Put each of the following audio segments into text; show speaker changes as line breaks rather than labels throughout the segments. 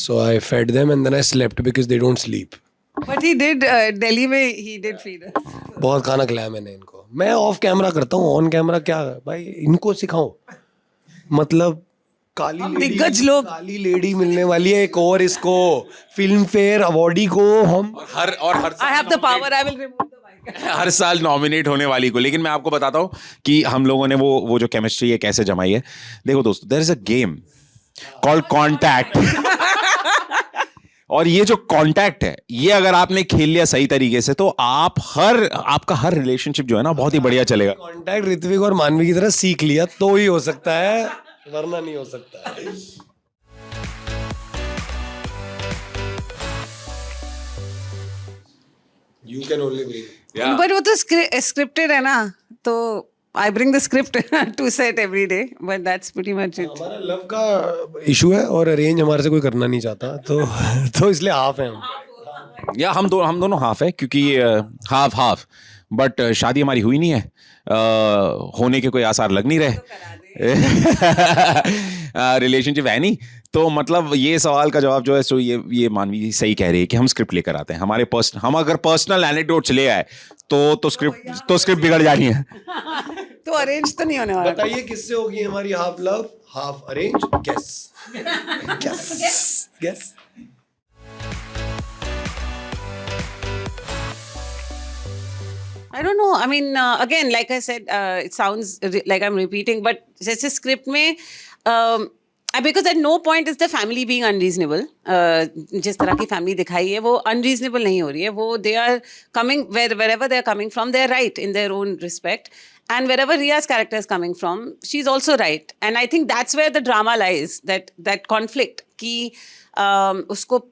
So I fed them and then I slept because they don't sleep.
But he did Delhi में he did feed us.
बहुत खाना खिलाया मैंने इनको. मैं ऑफ कैमरा करता हूँ, ऑन कैमरा क्या भाई इनको सिखाओ. मतलब
दिग्गज लोग
काली लेडी मिलने वाली है एक और इसको फिल्म फेयर अवार्डी को हम
हर
I have the power, I will remove the mic.
हर साल नॉमिनेट होने वाली को. लेकिन मैं आपको बताता हूँ कि हम लोगों ने वो जो केमिस्ट्री है कैसे जमाई है. देखो दोस्तों, there is a game called contact. और ये जो कॉन्टैक्ट है, ये अगर आपने खेल लिया सही तरीके से तो आपका हर रिलेशनशिप जो है ना बहुत ही बढ़िया चलेगा.
कॉन्टैक्ट ऋत्विक और मानवी की तरह सीख लिया तो ही हो सकता है, वरना नहीं हो सकता है. You can only bring.
Yeah.
But वो तो scripted है ना, तो I bring the script to set every day, but that's pretty much it.
हमारा लव का इशू है और अरेंज हमारे से कोई करना नहीं चाहता, तो इसलिए हाफ है हम.
या हम दोनों हाफ है, क्योंकि हाफ बट शादी हमारी हुई नहीं है. होने के कोई आसार लग नहीं रहे. रिलेशनशिप है नहीं. तो मतलब ये सवाल का जवाब जो है सो ये मानवी सही कह रही है कि हम स्क्रिप्ट लेकर आते हैं. हम अगर पर्सनल एनेक्डोट्स ले आए तो स्क्रिप्ट बिगड़ जानी है.
तो अरेंज तो नहीं होने वाला.
बताइए किससे होगी हमारी half love half arrange. Guess.
I don't know. I mean, again, like I said, it sounds like I'm repeating, but जैसे script में because at no point is the family being unreasonable. जिस तरह की family दिखाई है वो unreasonable नहीं हो रही है. वो they are coming wherever they are coming from, they are right in their own respect. And wherever Riya's character is coming from, she's also right. And I think that's where the drama lies, that conflict कि उसको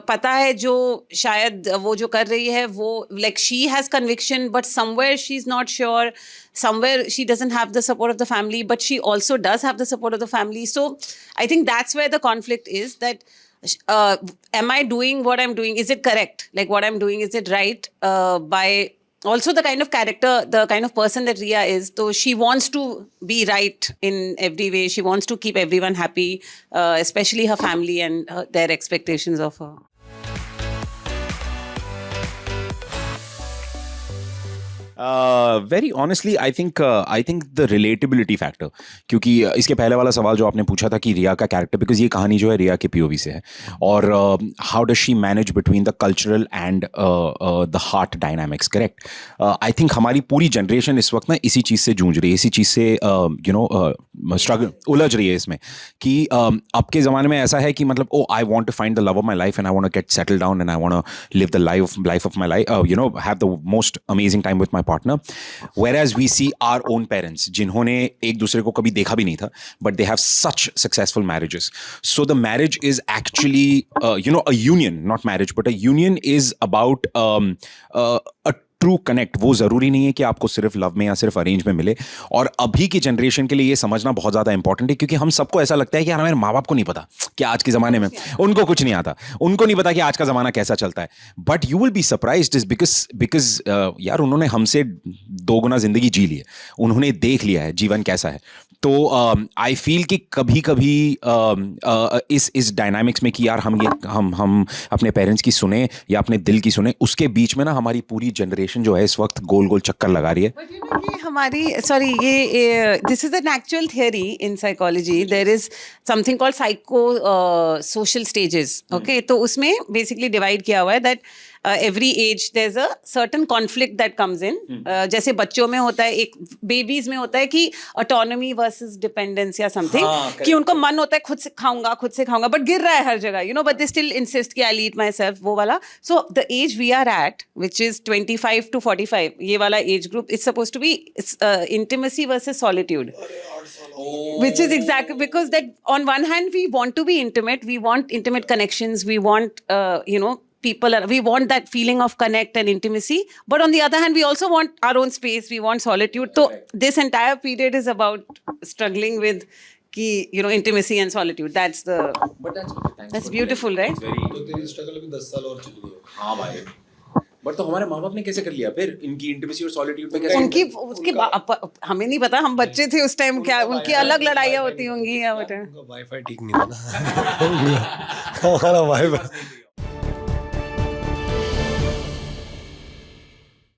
पता है जो शायद वो जो कर रही है वो like she has conviction but somewhere she's not sure, somewhere she doesn't have the support of the family but she also does have the support of the family. So I think that's where the conflict is, that am I doing what I'm doing, is it correct, like what I'm doing, is it right, by also the kind of character, the kind of person that Riya is. So she wants to be right in every way. She wants to keep everyone happy, especially her family and their expectations of her.
Very honestly I think the relatability factor, क्योंकि इसके पहले वाला सवाल जो आपने पूछा था कि रिया का कैरेक्टर, बिकॉज ये कहानी जो है रिया के पीओवी से है, और how does she manage between the cultural and the heart dynamics. Correct. I think हमारी पूरी जनरेशन इस वक्त ना इसी चीज़ से जूझ रही है, इसी चीज़ से स्ट्रगल उलझ रही है इसमें कि अब के ज़माने में ऐसा है कि मतलब I want to find the love of my life and I want to get settle down and I want to live the life of my life, have the most amazing time with my partner, whereas we see our own parents जिन्होंने एक दूसरे को कभी देखा भी नहीं था, but they have such successful marriages. So the marriage is actually a union, not marriage, but a union is about a true connect. वो ज़रूरी नहीं है कि आपको सिर्फ लव में या सिर्फ अरेंज में मिले. और अभी की जनरेशन के लिए ये समझना बहुत ज़्यादा इंपॉर्टेंट है, क्योंकि हम सबको ऐसा लगता है कि यार हमारे माँ बाप को नहीं पता कि आज के ज़माने में उनको कुछ नहीं आता, उनको नहीं पता कि आज का ज़माना कैसा चलता है. But you will be surprised is because यार उन्होंने हमसे 2 गुना ज़िंदगी जी ली है, उन्होंने देख लिया है जीवन कैसा है. तो आई फील कि कभी कभी इस डायनामिक्स में कि यार हम अपने पेरेंट्स की सुने या अपने दिल की सुने, उसके बीच में ना हमारी पूरी जनरेशन जो है इस वक्त गोल गोल चक्कर लगा रही है.
But you know कि हमारी this is an actual theory in psychology. There is something called psycho-social stages. Okay, तो उसमें basically divide किया हुआ है that every age there's a certain conflict that comes in. जैसे बच्चों में होता है, एक बेबीज में होता है कि autonomy versus dependence या something, कि उनको मन होता है खुद से खाऊंगा but गिर रहा है हर जगह, but they still insist कि I'll eat myself, वो वाला. So the age we are at, which is 25 to 45, ये वाला age group is supposed to be intimacy versus solitude. Which is exactly because that on one hand we want to be intimate, we want intimate connections, we want people, we want that feeling of connect and intimacy, but on the other hand we also want our own space, we want solitude. So this entire period is about struggling with intimacy and solitude. That's beautiful, right?
तो तेरी struggle अभी 10 साल और चल रही है.
हाँ भाई. बट तो हमारे माँ बाप ने कैसे कर लिया फिर इनकी इंटिमेसी और सॉलिट्यूड में कैसे?
उसके हमें नहीं पता, हम बच्चे थे उस टाइम, क्या उनकी अलग लड़ाइयाँ होती होंगी या
वाईफाई ठीक नहीं था ना. हमारा भाई